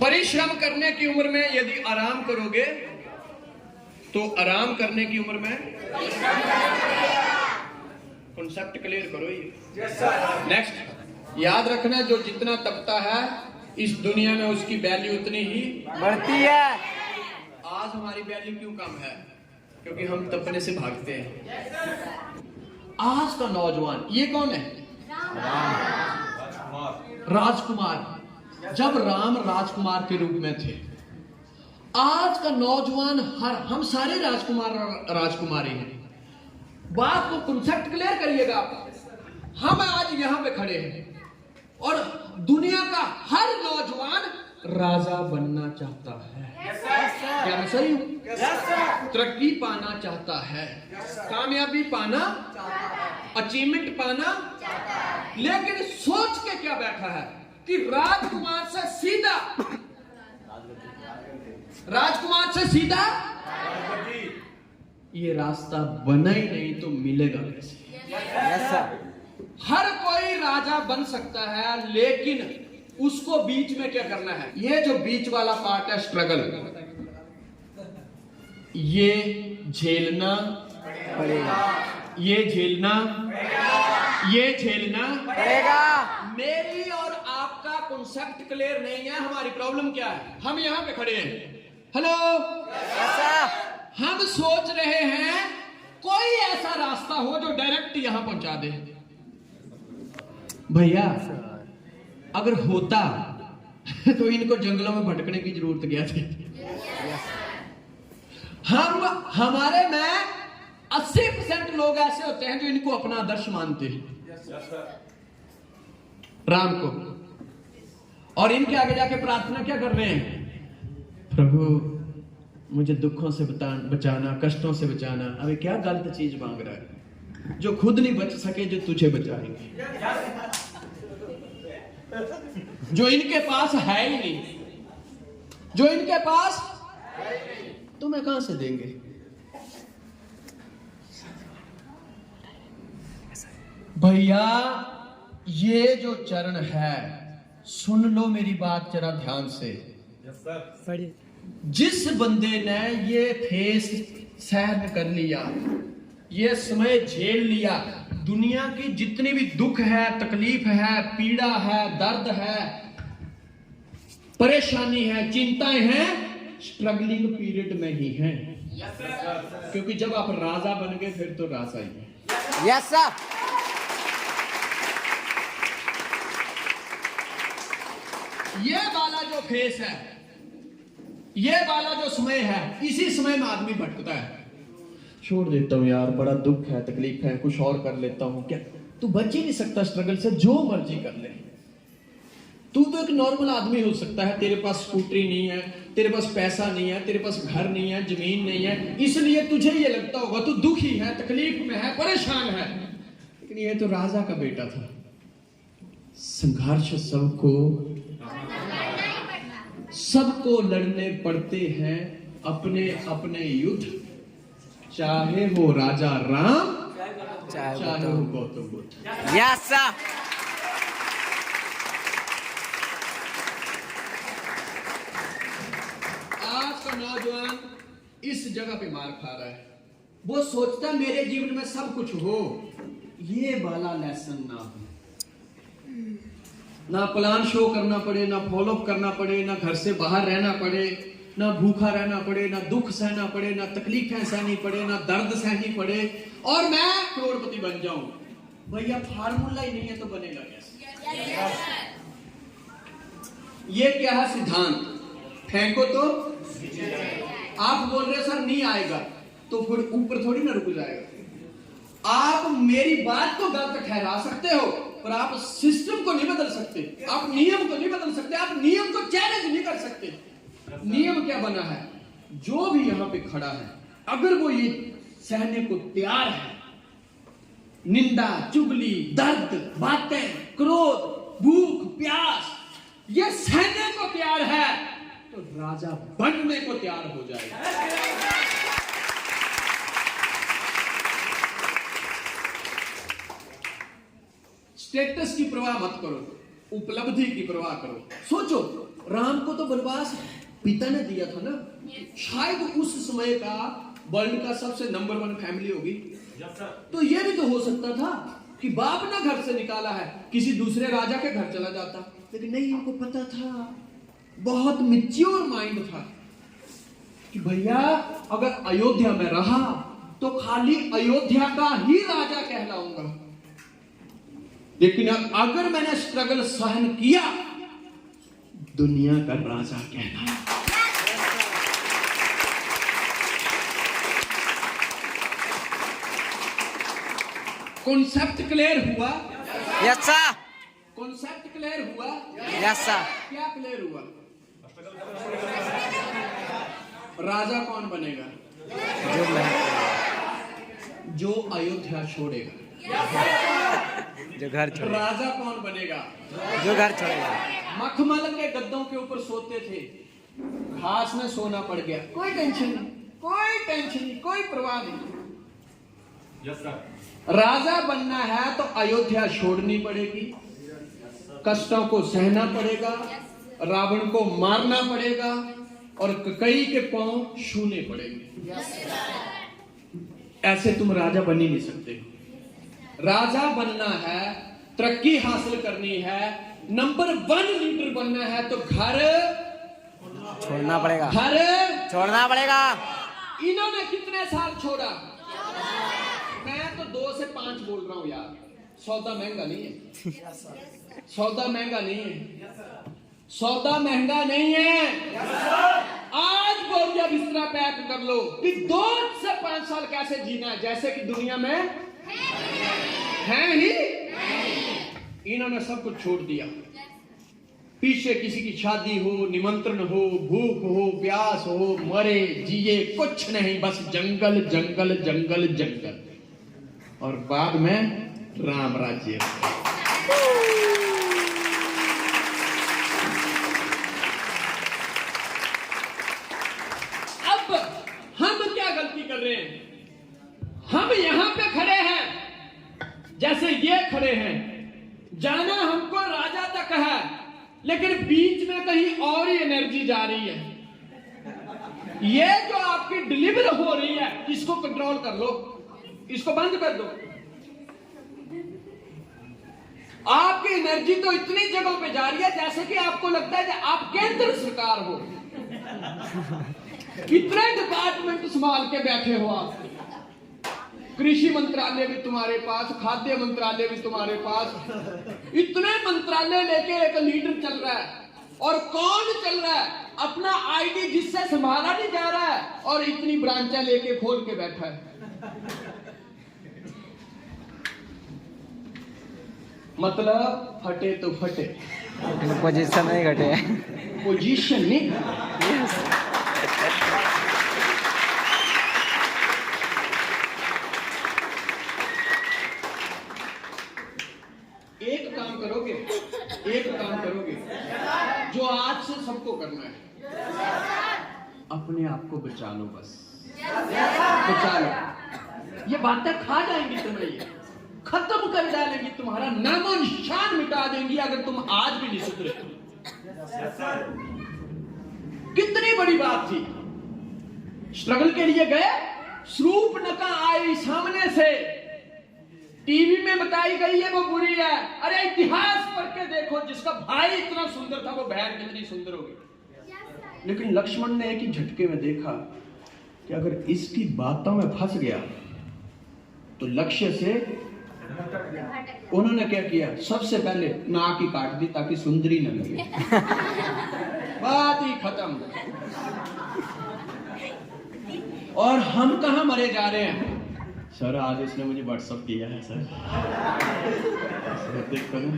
परिश्रम करने की उम्र में यदि आराम करोगे तो आराम करने की उम्र में कॉन्सेप्ट क्लियर करो ये। नेक्स्ट याद रखना, जो जितना तपता है इस दुनिया में उसकी वैल्यू उतनी ही बढ़ती है। आज हमारी वैल्यू क्यों कम है? क्योंकि हम तपने से भागते हैं। आज का नौजवान ये कौन है? राजकुमार। जब राम राजकुमार के रूप में थे, आज का नौजवान हम सारे राजकुमार और राजकुमारी हैं। बात को कॉन्सेप्ट क्लियर करिएगा। हम आज यहां पे खड़े हैं और दुनिया का हर नौजवान राजा बनना चाहता है। क्या मैं सही हूं? तरक्की पाना चाहता है, कामयाबी पाना, अचीवमेंट पाना, लेकिन सोच के क्या बैठा है कि राजकुमार से सीधा ये रास्ता बना ही नहीं तो मिलेगा कैसे? हर कोई राजा बन सकता है, लेकिन उसको बीच में क्या करना है? ये जो बीच वाला पार्ट है स्ट्रगल, ये झेलना पड़ेगा। ये झेलना पड़ेगा। मेरी और आपका कॉन्सेप्ट क्लियर नहीं है। हमारी प्रॉब्लम क्या है? हम यहाँ पे खड़े हैं, हेलो, हम सोच रहे हैं कोई ऐसा रास्ता हो जो डायरेक्ट यहां पहुंचा दे। भैया अगर होता तो इनको जंगलों में भटकने की जरूरत क्या थी? हमारे में 80% लोग ऐसे होते हैं जो इनको अपना आदर्श मानते हैं, राम को, और इनके आगे जाके प्रार्थना क्या कर रहे हैं? प्रभु मुझे दुखों से बचाना, कष्टों से बचाना। अबे क्या गलत चीज मांग रहा है? जो खुद नहीं बच सके जो तुझे बचाएंगे, जो इनके पास है ही नहीं, जो इनके पास तुम्हें कहां से देंगे? भैया ये जो चरण है, सुन लो मेरी बात जरा ध्यान से। जिस बंदे ने ये फेस सहन कर लिया, ये समय झेल लिया, दुनिया की जितनी भी दुख है, तकलीफ है, पीड़ा है, दर्द है, परेशानी है, चिंताएं हैं, स्ट्रगलिंग पीरियड में ही हैं। क्योंकि जब आप राजा बन गए फिर तो राजा ही है। Yes sir. ये वाला जो फेस है, ये वाला जो समय है, इसी समय में आदमी भटकता है। छोड़ देता हूँ यार, बड़ा दुख है, तकलीफ है, कुछ और कर लेता हूँ। क्या तू बच ही नहीं सकता स्ट्रगल से? जो मर्जी कर ले। तू तो एक नॉर्मल आदमी हो सकता है, तेरे पास स्कूटरी नहीं है, तेरे पास पैसा नहीं है, तेरे पास घर नहीं है, जमीन नहीं है, इसलिए तुझे ये लगता होगा तू दुखी है, तकलीफ में है, परेशान है। लेकिन ये तो राजा का बेटा था। संघर्ष सबको लड़ने पड़ते हैं, अपने अपने युद्ध, चाहे वो राजा राम, चाहे वो गौतम बुद्ध। Yes sir. आज का नौजवान इस जगह पे मार खा रहा है। वो सोचता है मेरे जीवन में सब कुछ हो, ये वाला लेसन ना हो, ना प्लान शो करना पड़े, ना फॉलो अप करना पड़े, ना घर से बाहर रहना पड़े, ना भूखा रहना पड़े, ना दुख सहना पड़े, ना तकलीफें सहनी पड़े, ना दर्द सहनी पड़े, और मैं करोड़पति बन जाऊं। भैया फार्मूला ही नहीं है तो बनेगा कैसे? ये क्या है सिद्धांत? फेंको तो आप बोल रहे सर नहीं आएगा, तो फिर ऊपर थोड़ी ना रुक जाएगा। आप मेरी बात को गलत ठहरा सकते हो, पर आप सिस्टम को नहीं बदल सकते, आप नियम को नहीं बदल सकते, आप नियम को चैलेंज नहीं कर सकते। नियम क्या बना है? जो भी यहां पे खड़ा है, अगर वो ये सहने को तैयार है, निंदा, चुगली, दर्द, बातें, क्रोध, भूख, प्यास, ये सहने को तैयार है, तो राजा बनने को तैयार हो जाएगा। स्टेटस की परवाह मत करो, उपलब्धि की परवाह करो। सोचो राम को तो वनवास पिता ने दिया था ना, शायद उस समय का वर्ल्ड का सबसे नंबर 1 फैमिली होगी। तो ये भी तो हो सकता था कि बाप ने घर से निकाला है, किसी दूसरे राजा के घर चला जाता, लेकिन नहीं, इनको पता था, बहुत मैच्योर माइंड था कि भैया अगर अयोध्या में रहा तो खाली अयोध्या का ही राजा कहलाऊंगा, लेकिन अगर मैंने स्ट्रगल सहन किया दुनिया का राजा कहना। कॉन्सेप्ट क्लियर हुआ? Yes sir. कॉन्सेप्ट क्लियर हुआ? Yes sir. क्या क्लियर हुआ? राजा कौन बनेगा? जो अयोध्या छोड़ेगा। जो घर छोड़ेगा। राजा कौन बनेगा? जो घर छोड़ेगा। मखमल के गद्दों के ऊपर सोते थे, घास में सोना पड़ गया, कोई टेंशन नहीं, कोई टेंशन नहीं, कोई परवाह नहीं। Yes sir. राजा बनना है तो अयोध्या छोड़नी पड़ेगी, कष्टों को सहना पड़ेगा, रावण को मारना पड़ेगा और कई के पांव छूने पड़ेंगे। ऐसे तुम राजा बन ही नहीं सकते। राजा बनना है, तरक्की हासिल करनी है, नंबर 1 लीडर बनना है तो घर छोड़ना पड़ेगा। घर छोड़ना पड़ेगा। इन्होंने कितने साल छोड़ा? मैं तो 2 से 5 बोल रहा हूं यार, सौदा महंगा नहीं है, सौदा महंगा नहीं है, सौदा महंगा नहीं है। आज बोरिया बिस्तरा पैक कर लो कि 2 से 5 साल कैसे जीना है, जैसे कि दुनिया में है ही। इन्होंने सब कुछ छोड़ दिया, पीछे किसी की शादी हो, निमंत्रण हो, भूख हो, प्यास हो, मरे जिए कुछ नहीं, बस जंगल जंगल जंगल जंगल, और बाद में राम राज्य। अब हम क्या गलती कर रहे हैं? हम यहां पे खड़े हैं, जैसे ये खड़े हैं, जाना हमको राजा तक है, लेकिन बीच में कहीं और ही एनर्जी जा रही है। ये जो आपकी डिलीवर हो रही है, इसको कंट्रोल कर लो, इसको बंद कर दो। आपकी एनर्जी तो इतनी जगह पे जा रही है जैसे कि आपको लगता है कि आप केंद्र सरकार हो, कितने डिपार्टमेंट संभाल के बैठे हो आप। कृषि मंत्रालय भी तुम्हारे पास, खाद्य मंत्रालय भी तुम्हारे पास, इतने मंत्रालय लेके एक लीडर चल रहा है। और कौन चल रहा है? अपना आईडी जिससे संभाला नहीं जा रहा है और इतनी ब्रांचें लेके खोल के बैठा है। मतलब फटे तो फटे, पोजीशन नहीं घटे। पोजीशन नहीं। एक काम करोगे, एक काम करोगे जो आज से सबको करना है, अपने आप को बचा लो, बस बचा लो। ये बातें खा जाएंगी तुम्हें, ये खत्म कर डालेंगी, तुम्हारा नामो निशान मिटा देंगी अगर तुम आज भी नहीं सुधरे। कितनी बड़ी बात थी, स्ट्रगल के लिए गए, शूर्पणखा आई सामने से, टीवी में बताई गई है वो बुरी है, अरे इतिहास पढ़ के देखो, जिसका भाई इतना सुंदर था वो बहन कितनी सुंदर होगी। लेकिन लक्ष्मण ने एक ही झटके में देखा कि अगर इसकी बातों में फंस गया तो लक्ष्य से उन्होंने क्या किया, सबसे पहले नाक ही काट दी ताकि सुंदरी न लगे। बात ही खत्म। और हम कहां मरे जा रहे हैं? सर आज उसने मुझे व्हाट्सएप किया है सर, देखो ना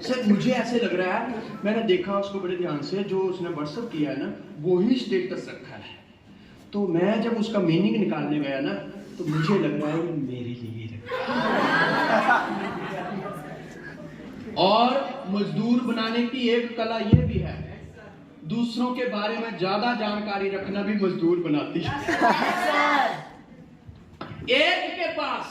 सर, मुझे ऐसे लग रहा है, मैंने देखा उसको बड़े ध्यान से, जो उसने व्हाट्सएप किया है ना वो ही स्टेटस रखा है, तो मैं जब उसका मीनिंग निकालने गया ना तो मुझे लग रहा है वो मेरे लिए रखा। और मजदूर बनाने की एक कला ये भी है, दूसरों के बारे में ज्यादा जानकारी रखना भी मजदूर बनाती है। एक के पास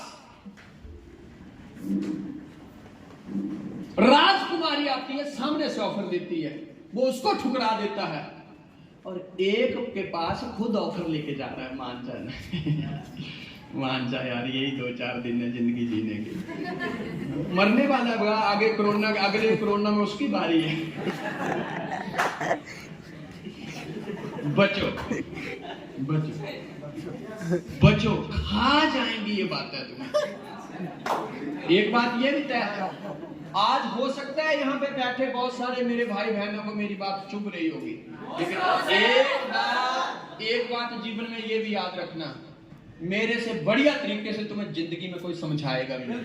राजकुमार बारी आती है, सामने से ऑफर देती है, वो उसको ठुकरा देता है, और एक के पास खुद ऑफर लेके जा रहा है, मान जाना मान जा यार, यही 2-4 दिन है जिंदगी जीने की, मरने वाला है, आगे कोरोना, अगले कोरोना में उसकी बारी है। बचो बचो बचो, खा जाएंगी ये बात है तुम्हें। एक बात ये भी तय है, आज हो सकता है यहाँ पे बैठे बहुत सारे मेरे भाई बहनों को मेरी बात चुभ रही होगी, लेकिन एक बात जीवन में ये भी याद रखना, मेरे से बढ़िया तरीके से तुम्हें जिंदगी में कोई समझाएगा भी नहीं।